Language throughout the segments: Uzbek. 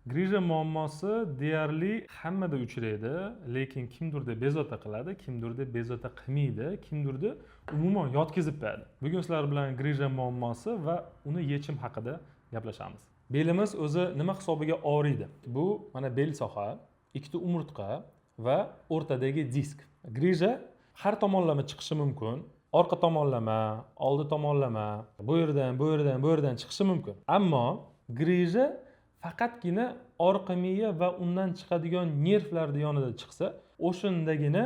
Grija muammosi deyarli hammada uchraydi, lekin kimdirda bezovta qiladi, kimdirda bezovta qilmaydi, kimdirda umuman yotkizib qo'yadi. Bugun sizlar bilan grija muammosi va uni yechim haqida gaplashamiz. Belimiz o'zi nima hisobiga og'riydi? Bu mana bel soha, ikkita umurtqa va o'rtadagi disk. Grija har tomonlama chiqishi mumkin. Orqa tomonlama, oldi tomonlama, bu yerdan chiqishi mumkin. Ammo grija faqatgina orqa miya va undan chiqadigan nervlarning yonida chiqsa, o'shindagina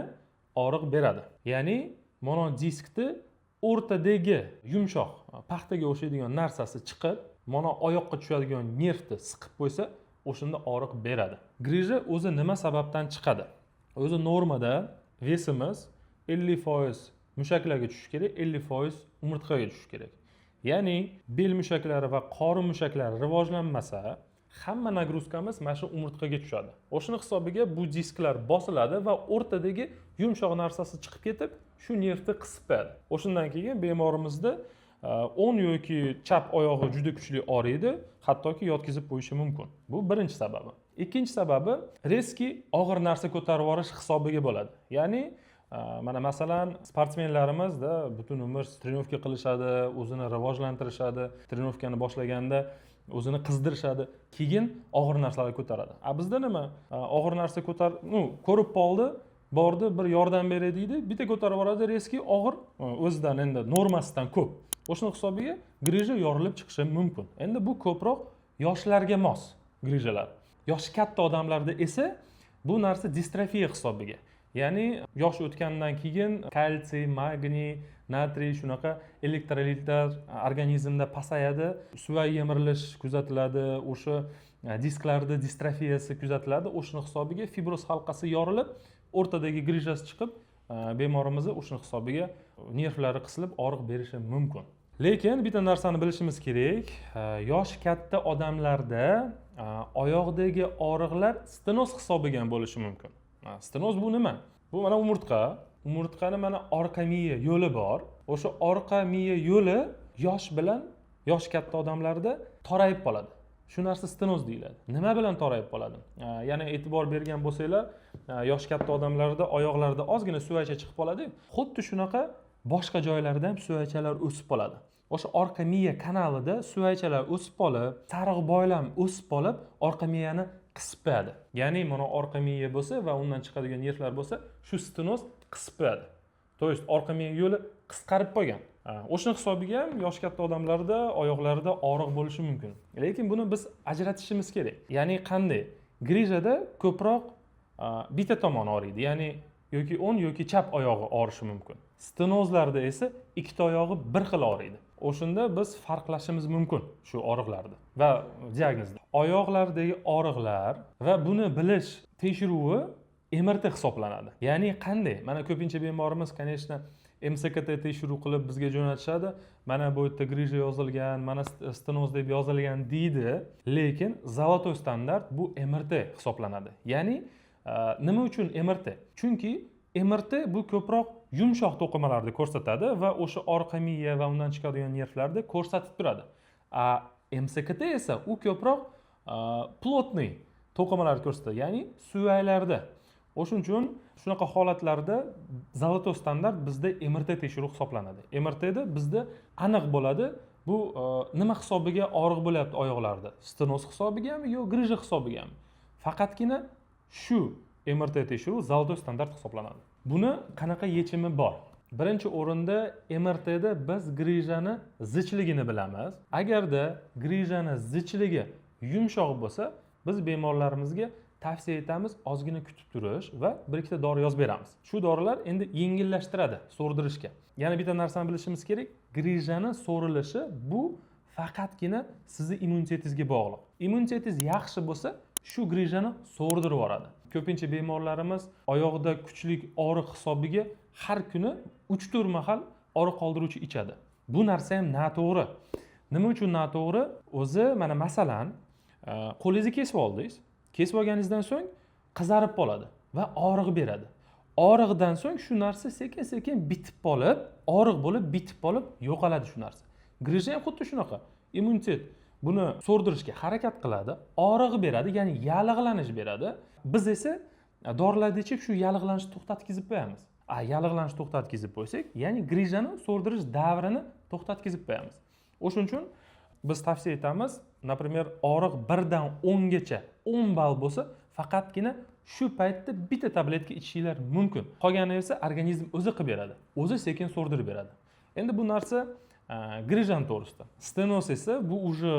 og'riq beradi. Ya'ni mana diskni o'rtadagi yumshoq, paxtaga o'xshaydigan narsasi chiqib, mana oyoqqa tushadigan nervni siqib qo'ysa, o'shunda og'riq beradi. Grija o'zi nima sababdan chiqadi? O'zi normada vesimiz 50% mushaklarga tushishi kerak, 50% umurtqaga tushishi kerak. Ya'ni bel mushaklari va qorin mushaklari rivojlanmasa, hamma nagruzkamiz mana shu umurtqaga tushadi. O'shini hisobiga bu disklar bosiladi va o'rtadagi yumshoq narsasi chiqib ketib, shu nervni qisib qo'yadi. O'shundan keyin bemorimizda o'ng yoki chap oyog'i juda kuchli og'riydi, hattoki yotkizib qo'yishi mumkin. Bu birinchi sababi. Ikkinchi sababi reski og'ir narsa ko'tarib yuborish hisobiga bo'ladi. Ya'ni mana masalan sportsmenlarimizda butun umr trenovka qilishadi, o'zini rivojlantirishadi, trenovkani boshlaganda o'zini qizdirishadi, keyin og'ir narsalar ko'taradi. Bizda nima? Og'ir narsa ko'rib qoldi, bordi, bir yordam beray deydi, bitta ko'tarib yuboradi, reski og'ir, o'zidan endi normasidan ko'p. O'shning hisobiga grija yorilib chiqishi mumkin. Endi bu ko'proq yoshlarga mos grijalar. Yoshi katta odamlarda esa bu narsa distrofiya hisobiga. Ya'ni yosh o'tgandan keyin kalsiy, magniy, natriy shunaqa elektrolitlar organizmda pasayadi, suyak yemirilish kuzatiladi, o'sha disklarda distrofiyasi kuzatiladi. O'shining hisobiga fibroz halqasi yorilib, o'rtadagi grijasi chiqib, bemorimizni o'shining hisobiga nervlari qisilib og'riq berishi mumkin. Lekin bitta narsani bilishimiz kerak, yosh katta odamlarda oyoqdagi og'riqlar stenoz hisobiga ham bo'lishi mumkin. Stenoz bu nima? Bu mana umurtqa. Umurtqani mana orqa miya yo'li bor. O'sha orqa miya yo'li yosh katta odamlarda torayib qoladi. Shu narsa stenoz deyiladi. Nima bilan torayib qoladi? Yana e'tibor bergan bo'lsanglar, yosh katta odamlarda oyoqlarida ozgina suvaycha chiqib qoladi. Xuddi shunaqa boshqa joylarda ham suvaychalar o'sib qoladi. O'sha orqa miya kanalida suvaychalar o'sib qolib, sariq boylam o'sib qolib, orqa miyani qisib qo'yadi. Ya'ni mana orqa miya bo'lsa va undan chiqadigan nervlar bo'lsa, shu stenoz qisib qo'yadi. To есть orqa miya yo'li qisqarib qolgan. O'shining hisobiga ham yosh katta odamlarda oyoqlarida og'riq bo'lishi mumkin. Lekin buni biz ajratishimiz kerak. Ya'ni qanday? Grijada ko'proq bitta tomon og'riydi. Ya'ni yoki o'ng yoki chap oyog'i og'rishi mumkin. Stenozlarda esa ikkita oyog'i bir xil og'riydi. O'shunda biz farqlashimiz mumkin shu og'riqlarda va diagnozda. Oyoqlardagi og'riqlar va buni bilish tekshiruvi MRT hisoblanadi. Ya'ni qanday? Mana ko'pincha bemorimiz, конечно, MSKT tekshiruv qilib bizga jo'natishadi. Mana bu yerda grija yozilgan, mana stenoz deb yozilgan deydi, lekin zolotoy standart bu MRT hisoblanadi. Ya'ni nima uchun MRT? Chunki MRT bu ko'proq yumshoq to'qimalarni ko'rsatadi va o'sha orqa miya va undan chiqadigan nervlarni ko'rsatib turadi. MSKT esa u ko'proq plotniy to'qimalarni ko'rsatadi, ya'ni suyaklarda. O'shuning uchun shunaqa holatlarda zolotoy standart bizda MRT tekshiruv hisoblanadi. MRTda bizda aniq bo'ladi, bu nima hisobiga og'riq bo'lyapti oyoqlarda. Stenoz hisobigami yo grija hisobigami? Faqatgina shu MRT tekshiruv zolotoy standart hisoblanadi. Buni qanaqa yechimi bor? Birinchi o'rinda MRTda biz grijani zichligini bilamiz. Agarda grijani zichligi yumshoq bo'lsa, biz bemorlarimizga tavsiya etamiz ozgina kutib turish va bir ikkita dori yozib beramiz. Shu dorilar endi yengillashtiradi so'rdirishga. Yana bitta narsani bilishimiz kerak, grijani so'rilishi bu faqatgina sizning immunitetingizga bog'liq. Immunitetingiz yaxshi bo'lsa, shu grijani so'rdirib yuboradi. Ko'pincha bemorlarimiz oyog'ida kuchli og'riq hisobiga har kuni 3-4 mahal og'riq qoldiruvchi ichadi. Bu narsa ham noto'g'ri. Nima uchun noto'g'ri? O'zi mana masalan, qo'lingizni kesib oldingiz. Kesib olganingizdan so'ng qizarib qoladi va og'riq beradi. Og'riqdan so'ng shu narsa sekin-sekin bitib qolib, og'riq bo'lib bitib qolib yo'qoladi shu narsa. Grija ham xuddi shunaqa. Immunitet buni so'rdirishga harakat qiladi, og'riq beradi, ya'ni yallig'lanish beradi. Biz esa dorilarni ichib shu yallig'lanishni to'xtatkizib qo'yamiz. Yallig'lanishni to'xtatkizib qo'ysak, ya'ni grijani so'rdirish davrini to'xtatkizib qo'yamiz. O'shuning uchun biz tavsiya etamiz, например, og'riq 1 dan 10 gacha 10 ball bo'lsa, faqatgina shu paytda bitta tabletka ichishinglar mumkin. Qolganini esa organizm o'zi qilib beradi. O'zi sekin so'rdirib beradi. Endi bu narsa grijan to'g'risida. Stenoz esa bu уже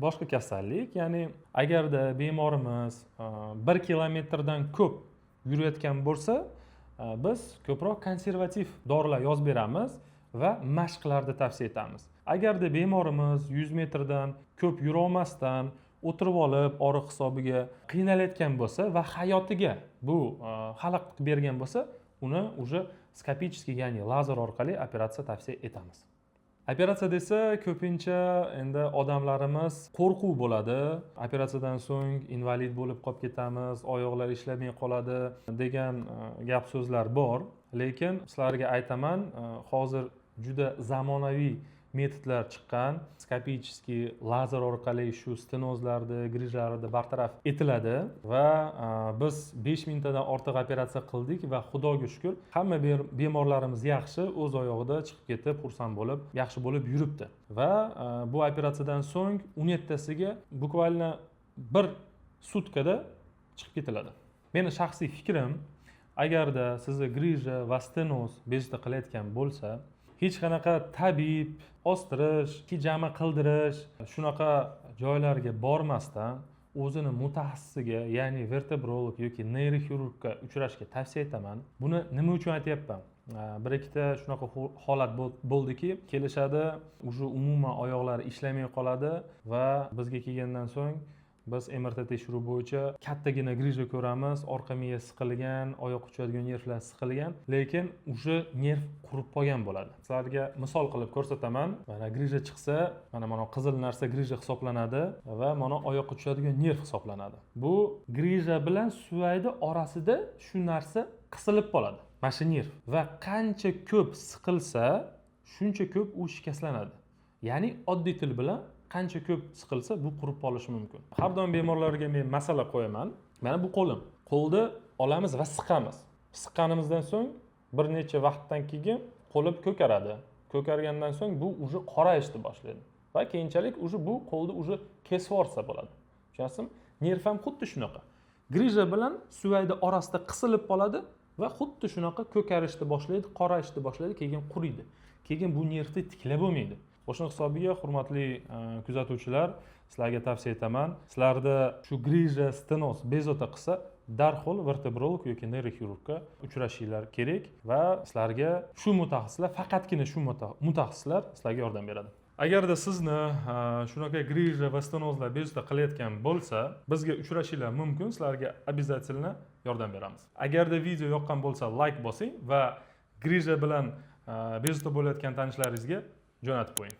boshqa kasallik, ya'ni agarda bemorimiz 1 kilometrdan ko'p yurayotgan bo'lsa, biz ko'proq konservativ dorilar yozib beramiz va mashqlarni tavsiya etamiz. Agarda bemorimiz 100 metrdan ko'p yura olmasdan o'tirib olib og'riq hisobiga qiynalayotgan bo'lsa va hayotiga bu xalaqit bergan bo'lsa, uni уже skopichеский, ya'ni lazer orqali operatsiya tavsiya etamiz. Operatsiya desa, ko'pincha endi odamlarimiz qo'rquv bo'ladi. Operatsiyadan so'ng invalid bo'lib qolib ketamiz, oyoqlar ishlamay qoladi degan gap so'zlar bor. Lekin sizlarga aytaman, hozir juda zamonaviy metodlar chiqqan. Skopichеский lazer orqali shu stenozlarni, grijlarni bartaraf etiladi va biz 5 minutadan ortiq operatsiya qildik va Xudoga shukr, hamma bemorlarimiz yaxshi, o'z oyog'ida chiqib ketib, xursand bo'lib, yaxshi bo'lib yuribdi. Va bu operatsiyadan so'ng 17tasiga bukvalno 1 sutkada chiqib ketiladi. Meni shaxsiy fikrim, agarda sizni grija va stenoz bezovta qilayotgan bo'lsa, hech qanaqa tabib, ostirish, hijama qildirish, shunaqa joylarga bormasdan o'zini mutaxassisiga, ya'ni vertebrolog yoki neyroxirurgga uchrashga tavsiya etaman. Buni nima uchun aytyapman? Bir ikkita shunaqa holat bo'ldiki, kelishadi, уже umuman oyoqlari ishlamay qoladi va bizga kelgandan so'ng biz MRT tekshiruvi bo'yicha kattagina grija ko'ramiz, orqa miya siqilgan, oyoq uchadigan nervlar siqilgan, lekin уже nerv qurib qolgan bo'ladi. Sizlarga misol qilib ko'rsataman. Mana grija chiqsa, mana qizil narsa grija hisoblanadi va mana oyoq uchadigan nerv hisoblanadi. Bu grija bilan suvayni orasida shu narsa qisilib qoladi. Mana shu nerv va qancha ko'p siqilsa, shuncha ko'p u shikastlanadi. Ya'ni oddiy til bilan qancha ko'p siqilsa, bu qurib qolishi mumkin. Har doim bemorlarga men masala qo'yaman. Mana bu qo'lim. Qo'lni olamiz va siqamiz. Siqqanimizdan so'ng bir necha vaqtdan keyin qo'lib ko'karadi. Ko'kargandan so'ng bu уже qorayishni boshlaydi. Va keyinchalik уже bu qo'lni уже kesib yuborsa bo'ladi. Tushunasizmi? Nerv ham xuddi shunaqa. Grija bilan suvayni orasida qisilib qoladi va xuddi shunaqa ko'karishni boshlaydi, qorayishni boshlaydi, keyin quriydi. Keyin bu nervni tiklab bo'lmaydi. O'shuning hisobiga, hurmatli kuzatuvchilar, sizlarga tavsiya etaman. Sizlarda shu grija, stenoz bezovta qilsa, darhol vertebrolog yoki neyroxirurgga uchrashinglar kerak va sizlarga shu mutaxassislar, faqatgina shu mutaxassislar sizlarga yordam beradi. Agarda sizni shunaqa grija va stenozlar bezovta qilayotgan bo'lsa, bizga uchrashinglar mumkin, sizlarga обязательно yordam beramiz. Agarda video yoqqan bo'lsa, like bosing va grija bilan bezovta bo'layotgan tanishlaringizga jo'natib qo'ying.